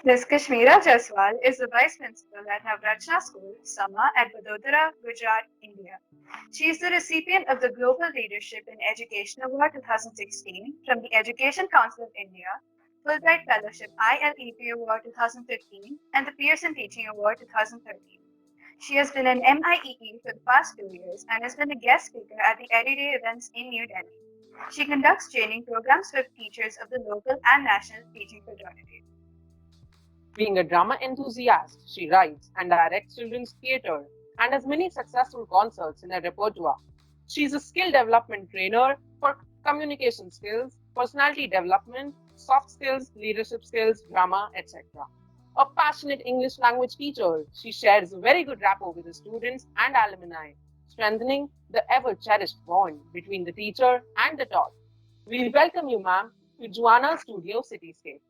Ms. Kashmira Jaiswal is the Vice Principal at Navrachna School Sama at Vadodara, Gujarat, India. She is the recipient of the Global Leadership in Education Award 2016 from the Education Council of India, Fulbright Fellowship ILEP Award 2015, and the Pearson Teaching Award 2013. She has been an MIEE for the past 2 years and has been a guest speaker at the EduDay events in New Delhi. She conducts training programs for teachers of the local and national teaching fraternities. Being a drama enthusiast, she writes and directs children's theatre and has many successful concerts in her repertoire. She is a skill development trainer for communication skills, personality development, soft skills, leadership skills, drama, etc. A passionate English language teacher, she shares a very good rapport with the students and alumni, strengthening the ever cherished bond between the teacher and the taught. We welcome you, ma'am, to Juana Studio Cityscapes.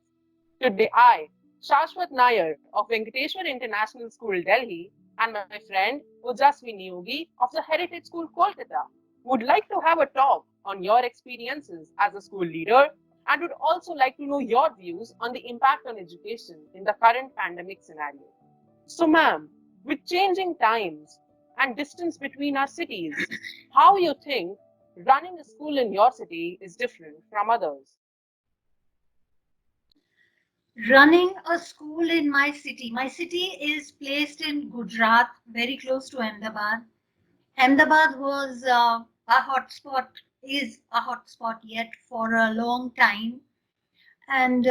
Today, I, Shashwat Nair of Venkateshwar International School, Delhi, and my friend Ojaswi Niyogi of the Heritage School, Kolkata, would like to have a talk on your experiences as a school leader and would also like to know your views on the impact on education in the current pandemic scenario. So, ma'am, with changing times and distance between our cities, how you think running a school in your city is different from others? Running a school in my city is placed in Gujarat, very close to Ahmedabad. Ahmedabad was a hotspot, is a hotspot yet for a long time. And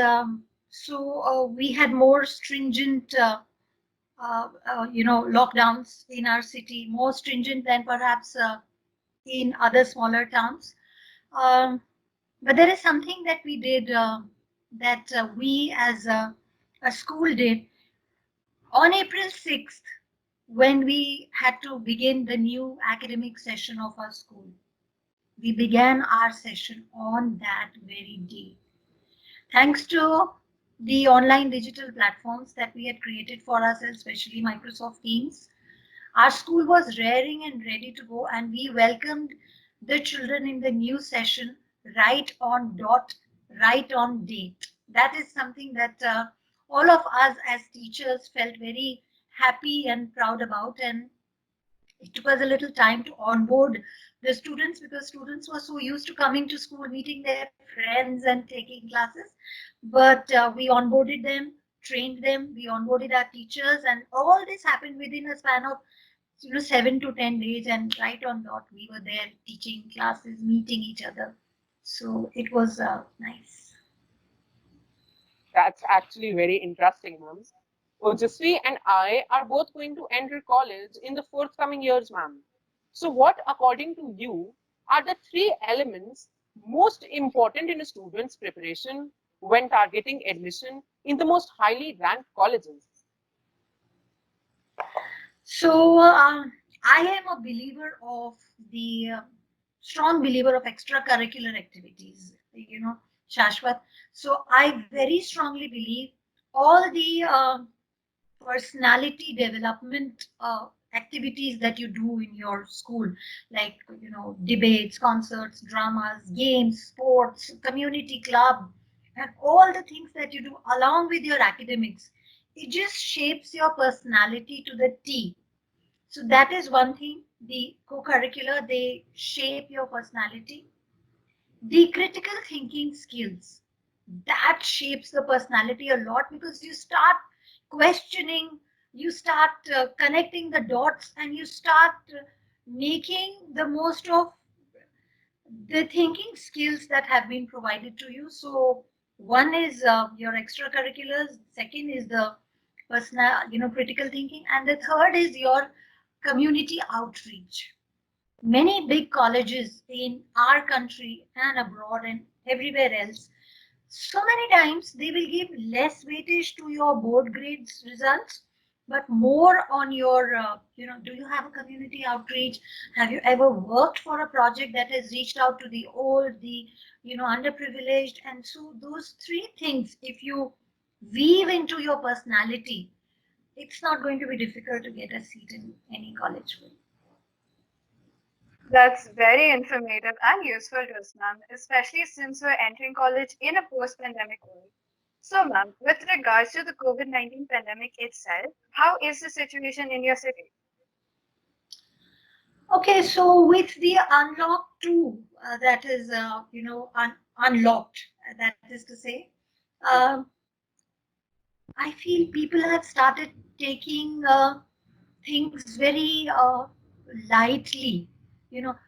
we had more stringent, lockdowns in our city, more stringent than perhaps in other smaller towns. Um, but there is something that we did that we as a school did on April 6th when we had to begin the new academic session of our school. We began our session on that very day. Thanks to the online digital platforms that we had created for ourselves, especially Microsoft Teams, our school was raring and ready to go, and we welcomed the children in the new session right on dot, right on date. That is something that all of us as teachers felt very happy and proud about, and it took us a little time to onboard the students because students were so used to coming to school, meeting their friends and taking classes. But we onboarded them, trained them, we onboarded our teachers, and all this happened within a span of 7 to 10 days. And right on dot, we were there teaching classes, meeting each other. So it was nice. That's actually very interesting, ma'am. Ojasvi and I are both going to enter college in the forthcoming years, ma'am. So, what, according to you, are the three elements most important in a student's preparation when targeting admission in the most highly ranked colleges? So I am a believer of the strong believer of extracurricular activities, Shashwat. So I very strongly believe all the personality development activities that you do in your school, like debates, concerts, dramas, games, sports, community club, and all the things that you do along with your academics, it just shapes your personality to the T. So that is one thing. The co-curricular, they shape your personality. The critical thinking skills, that shapes the personality a lot because you start questioning, you start connecting the dots, and you start making the most of the thinking skills that have been provided to you. So one is your extracurriculars, second is the personal, critical thinking, and the third is your community outreach. Many big colleges in our country and abroad and everywhere else, so many times they will give less weightage to your board grades results, but more on your, do you have a community outreach? Have you ever worked for a project that has reached out to the old, the, underprivileged? And so those three things, if you weave into your personality, it's not going to be difficult to get a seat in any college. That's very informative and useful to us, ma'am, especially since we're entering college in a post pandemic world. So, ma'am, with regards to the COVID-19 pandemic itself, how is the situation in your city? Okay, so with the unlock two, that is, unlocked, that is to say, um, I feel people have started taking things very lightly,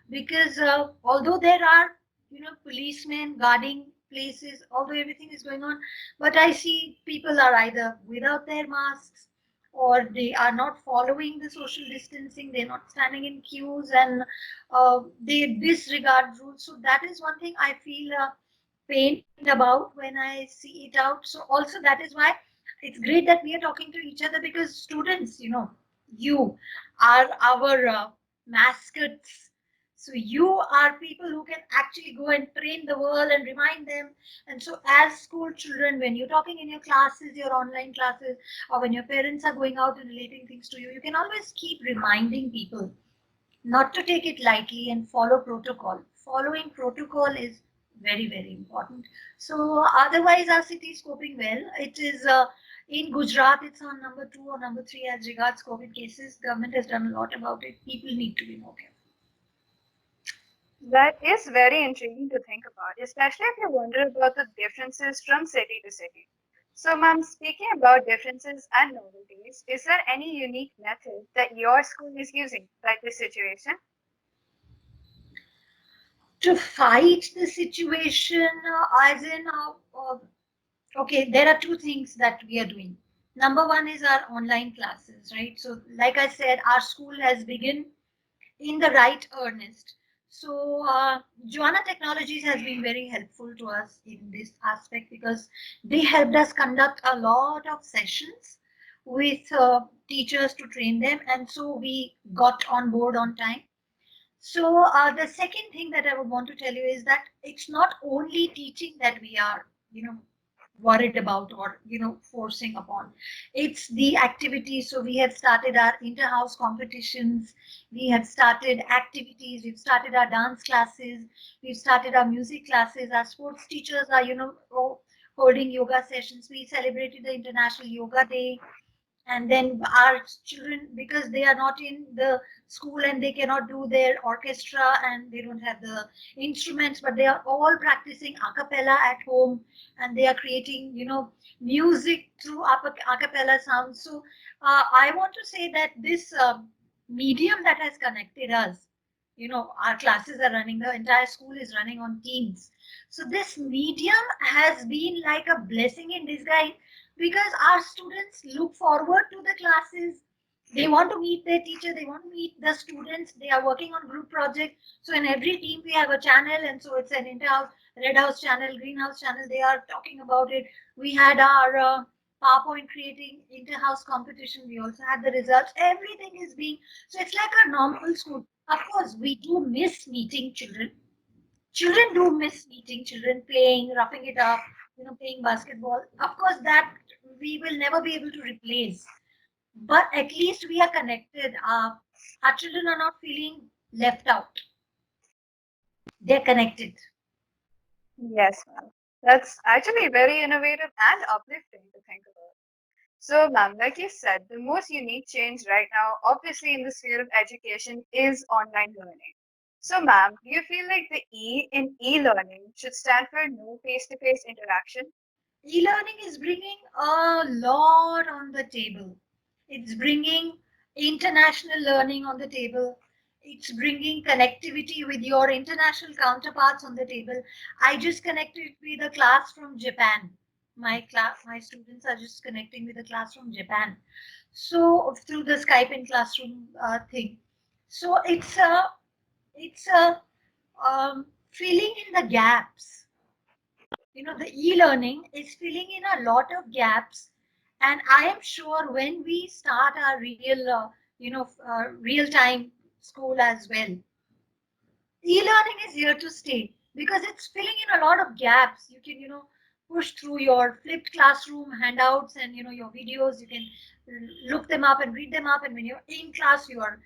because although there are, policemen guarding places, although everything is going on, but I see people are either without their masks or they are not following the social distancing, they're not standing in queues, and they disregard rules. So that is one thing I feel pained about when I see it out. So also that is why it's great that we are talking to each other, because students, you are our mascots. So you are people who can actually go and train the world and remind them. And so as school children, when you're talking in your classes, your online classes, or when your parents are going out and relating things to you, you can always keep reminding people not to take it lightly and follow protocol. Following protocol is very, very important. So otherwise, our city is coping well. It is in Gujarat, it's on number 2 or number 3 as regards COVID cases. Government has done a lot about it. People need to be more careful. That is very intriguing to think about, especially if you wonder about the differences from city to city. So, ma'am, speaking about differences and novelties, is there any unique method that your school is using to fight this situation? To fight the situation, as in, okay, there are two things that we are doing. Number one is our online classes, right? So, like I said, our school has begun in the right earnest. So, Juana Technologies has been very helpful to us in this aspect, because they helped us conduct a lot of sessions with teachers to train them, and so we got on board on time. So, the second thing that I would want to tell you is that it's not only teaching that we are, worried about, or forcing upon. It's the activities. So we have started our inter-house competitions, we have started activities, we've started our dance classes, we've started our music classes, our sports teachers are holding yoga sessions. We celebrated the International Yoga Day. And then our children, because they are not in the school and they cannot do their orchestra and they don't have the instruments, but they are all practicing a cappella at home, and they are creating music through a cappella sounds. So I want to say that this medium that has connected us, our classes are running, the entire school is running on Teams. So this medium has been like a blessing in disguise, because our students look forward to the classes. They want to meet their teacher, they want to meet the students, they are working on group projects. So in every team we have a channel, and so it's an inter-house, red house channel, greenhouse channel, they are talking about it. We had our PowerPoint creating inter-house competition, we also had the results, everything is being, so it's like a normal school. Of course we do miss meeting children. Children do miss meeting children, playing, roughing it up, playing basketball. Of course, that we will never be able to replace. But at least we are connected. Our children are not feeling left out. They're connected. Yes, ma'am. That's actually very innovative and uplifting to think about. So, ma'am, like you said, the most unique change right now, obviously in the sphere of education, is online learning. So, ma'am, do you feel like the E in e-learning should stand for no face-to-face interaction? E-learning is bringing a lot on the table. It's bringing international learning on the table. It's bringing connectivity with your international counterparts on the table. I just connected with a class from Japan. My students are just connecting with a class from Japan. So through the Skype in classroom thing. So it's a filling in the gaps. The e-learning is filling in a lot of gaps, and I am sure when we start our real time school as well, e-learning is here to stay, because it's filling in a lot of gaps. You can push through your flipped classroom handouts and your videos. You can look them up and read them up, and when you're in class you are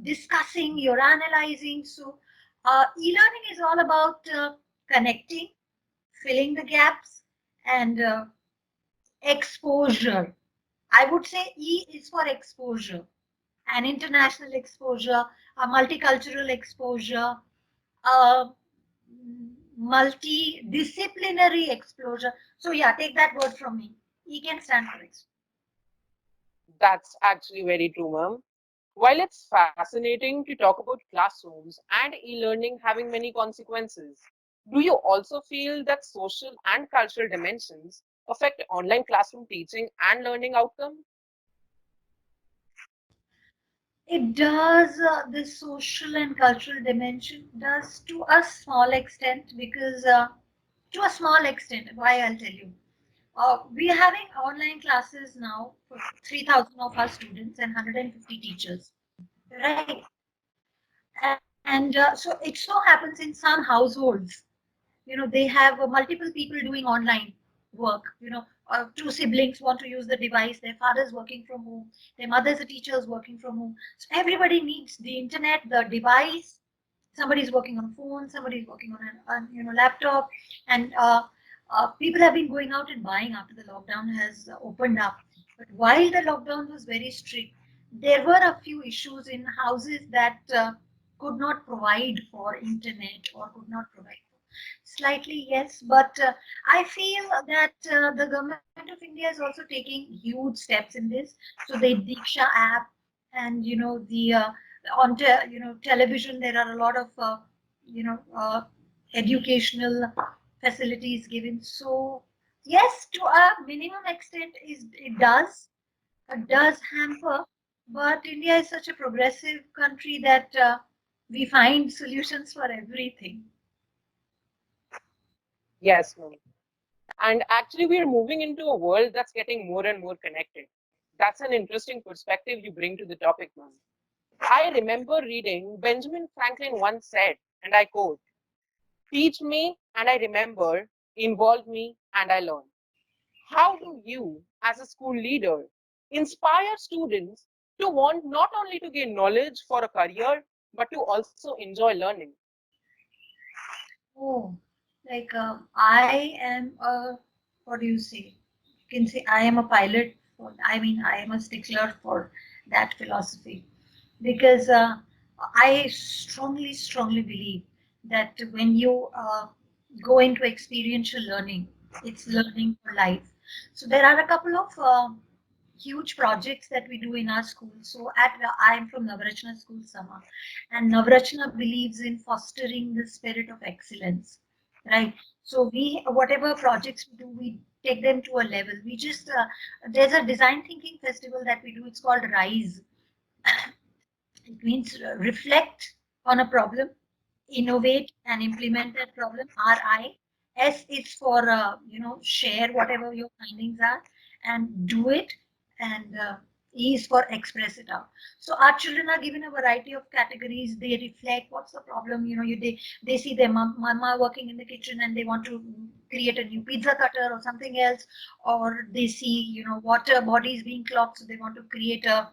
discussing, you're analyzing. So e-learning is all about connecting, filling the gaps, and exposure. I would say E is for exposure, an international exposure, a multicultural exposure, a multidisciplinary exposure. So yeah, take that word from me. E can stand for exposure. That's actually very true, ma'am. While it's fascinating to talk about classrooms and e-learning having many consequences, do you also feel that social and cultural dimensions affect online classroom teaching and learning outcome? It does, the social and cultural dimension does to a small extent, because to a small extent, why I'll tell you. We are having online classes now for 3,000 of our students and 150 teachers, right? And so it so happens in some households, they have multiple people doing online work. Two siblings want to use the device, their father's working from home, their mother's a teacher is working from home, so everybody needs the internet, the device. Somebody's working on phone, somebody's working on laptop. And people have been going out and buying after the lockdown has opened up. But while the lockdown was very strict, there were a few issues in houses that could not provide for internet or could not provide. Slightly, yes, but I feel that the government of India is also taking huge steps in this. So the Diksha app, and the on television there are a lot of you know uh, educational facilities given. So yes, to a minimum extent, is it does hamper, but India is such a progressive country that we find solutions for everything. Yes, ma'am. And actually, we are moving into a world that's getting more and more connected. That's an interesting perspective you bring to the topic, ma'am. I remember reading Benjamin Franklin once said, and I quote, teach me and I remember, involve me and I learn. How do you, as a school leader, inspire students to want not only to gain knowledge for a career, but to also enjoy learning? Oh, like I am a, what do you say? You can say I am a pilot for, I mean, I am a stickler for that philosophy, because I strongly, strongly believe that when you go into experiential learning, it's learning for life. So there are a couple of huge projects that we do in our school. So I am from Navrachna School Sama, and Navrachna believes in fostering the spirit of excellence, right? So we whatever projects we do, we take them to a level. We just there's a design thinking festival that we do. It's called Rise. It means reflect on a problem, innovate and implement that problem. RI. S is for share whatever your findings are and do it, and E is for express it out. So our children are given a variety of categories. They reflect what's the problem. They see their mama working in the kitchen and they want to create a new pizza cutter or something else, or they see water bodies being clogged, so they want to create a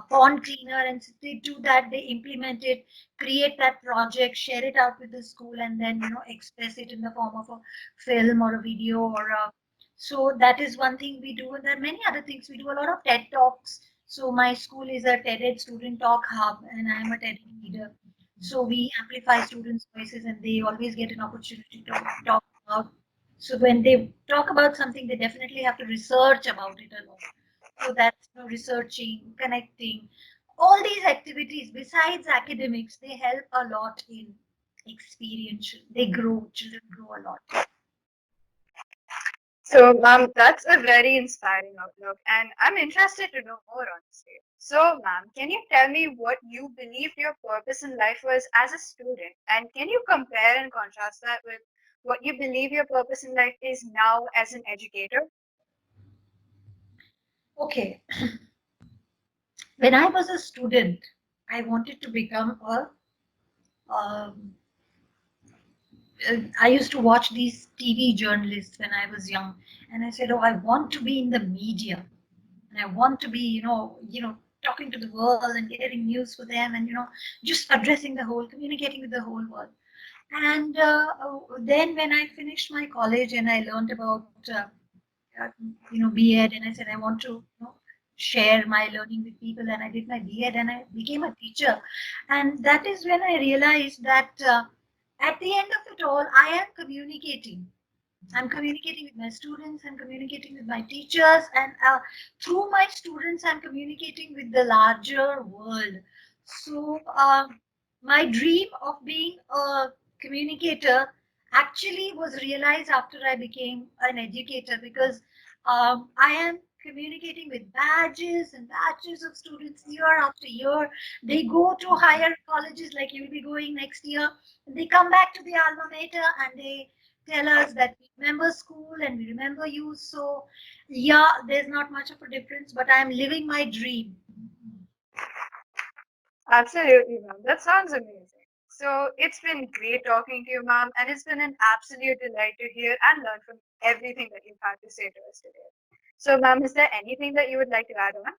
pond cleaner, and so they do that, they implement it, create that project, share it out with the school, and then express it in the form of a film or a video or a. So that is one thing we do, and there are many other things we do. A lot of TED talks. So my school is a TED student talk hub, and I am a TED leader. So we amplify students' voices, and they always get an opportunity to talk about. So when they talk about something, they definitely have to research about it a lot. So that's researching, connecting. All these activities, besides academics, they help a lot in experiential. They grow, children grow a lot. So, ma'am, that's a very inspiring outlook, and I'm interested to know more on this. So, ma'am, can you tell me what you believed your purpose in life was as a student, and can you compare and contrast that with what you believe your purpose in life is now as an educator? Okay, when I was a student, I wanted to become a. Um, I used to watch these TV journalists when I was young, and I said, "Oh, I want to be in the media, and I want to be, talking to the world and getting news for them, and just addressing the whole, communicating with the whole world." And then when I finished my college and I learned about B.Ed, and I said I want to share my learning with people, and I did my B.Ed, and I became a teacher. And that is when I realized that at the end of it all, I am communicating. I'm communicating with my students, I'm communicating with my teachers, and through my students, I'm communicating with the larger world. So, my dream of being a communicator actually was realized after I became an educator, because I am communicating with batches and batches of students year after year. They go to higher colleges, like you'll be going next year, and they come back to the alma mater and they tell us that we remember school and we remember you. So, yeah, there's not much of a difference, but I'm living my dream. Absolutely, ma'am. That sounds amazing. So it's been great talking to you, ma'am, and it's been an absolute delight to hear and learn from everything that you've had to say to us today. So, ma'am, is there anything that you would like to add on?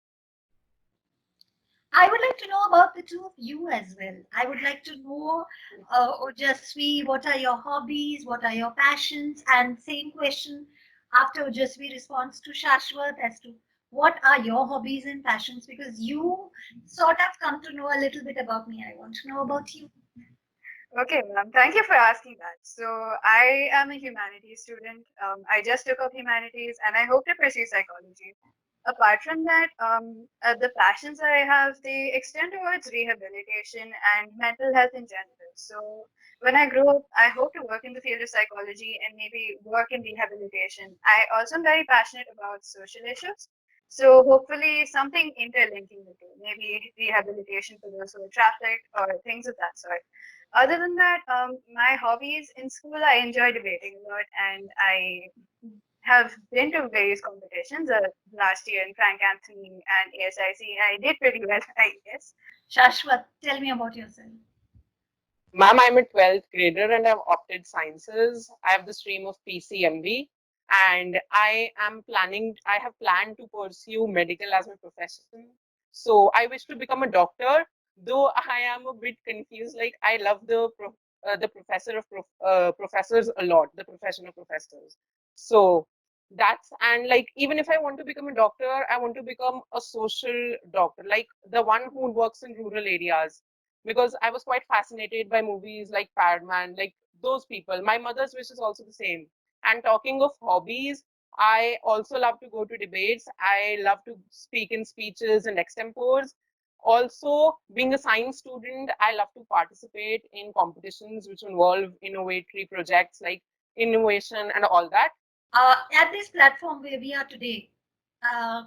I would like to know about the two of you as well. I would like to know, Ojaswi, what are your hobbies? What are your passions? And same question after Ojaswi responds to Shashwat as to what are your hobbies and passions? Because you sort of come to know a little bit about me. I want to know about you. Okay, ma'am. Thank you for asking that. So, I am a humanities student. I just took up humanities and I hope to pursue psychology. Apart from that, the passions I have, they extend towards rehabilitation and mental health in general. So, when I grow up, I hope to work in the field of psychology and maybe work in rehabilitation. I also am very passionate about social issues. So, hopefully, something interlinking the two, maybe rehabilitation for those who are trafficked or things of that sort. Other than that, my hobbies in school, I enjoy debating a lot, and I have been to various competitions. Last year in Frank Anthony and ASIC, I did pretty well, I guess. Shashwat, tell me about yourself. Ma'am, I'm a 12th grader and I've opted sciences. I have the stream of PCMB and I have planned to pursue medical as my profession. So I wish to become a doctor, though I am a bit confused. Like I love the professors a lot, the profession of professors. So that's, and like even if I want to become a doctor, I want to become a social doctor, like the one who works in rural areas, because I was quite fascinated by movies like Padman, like those people. My mother's wish is also the same. And talking of hobbies, I also love to go to debates. I love to speak in speeches and extempores. Also, being a science student, I love to participate in competitions which involve innovatory projects like innovation and all that. At this platform where we are today, uh,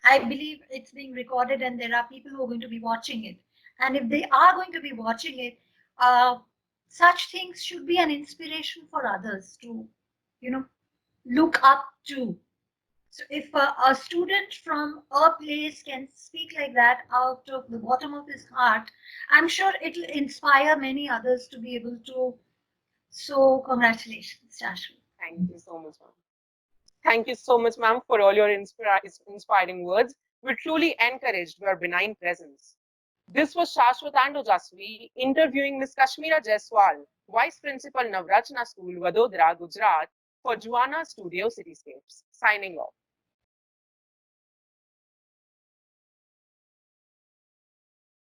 I believe it's being recorded and there are people who are going to be watching it. And if they are going to be watching it, uh, such things should be an inspiration for others to, you know, look up to. So if a student from a place can speak like that out of the bottom of his heart, I'm sure it'll inspire many others to be able to. So congratulations, Shashwat. Thank you so much, ma'am. Thank you so much, ma'am, for all your inspiring words. We're truly encouraged by your benign presence. This was Shashwat and Ojaswi interviewing Ms. Kashmira Jaiswal, Vice Principal Navrachna School, Vadodara, Gujarat, for Juana Studio Cityscapes. Signing off.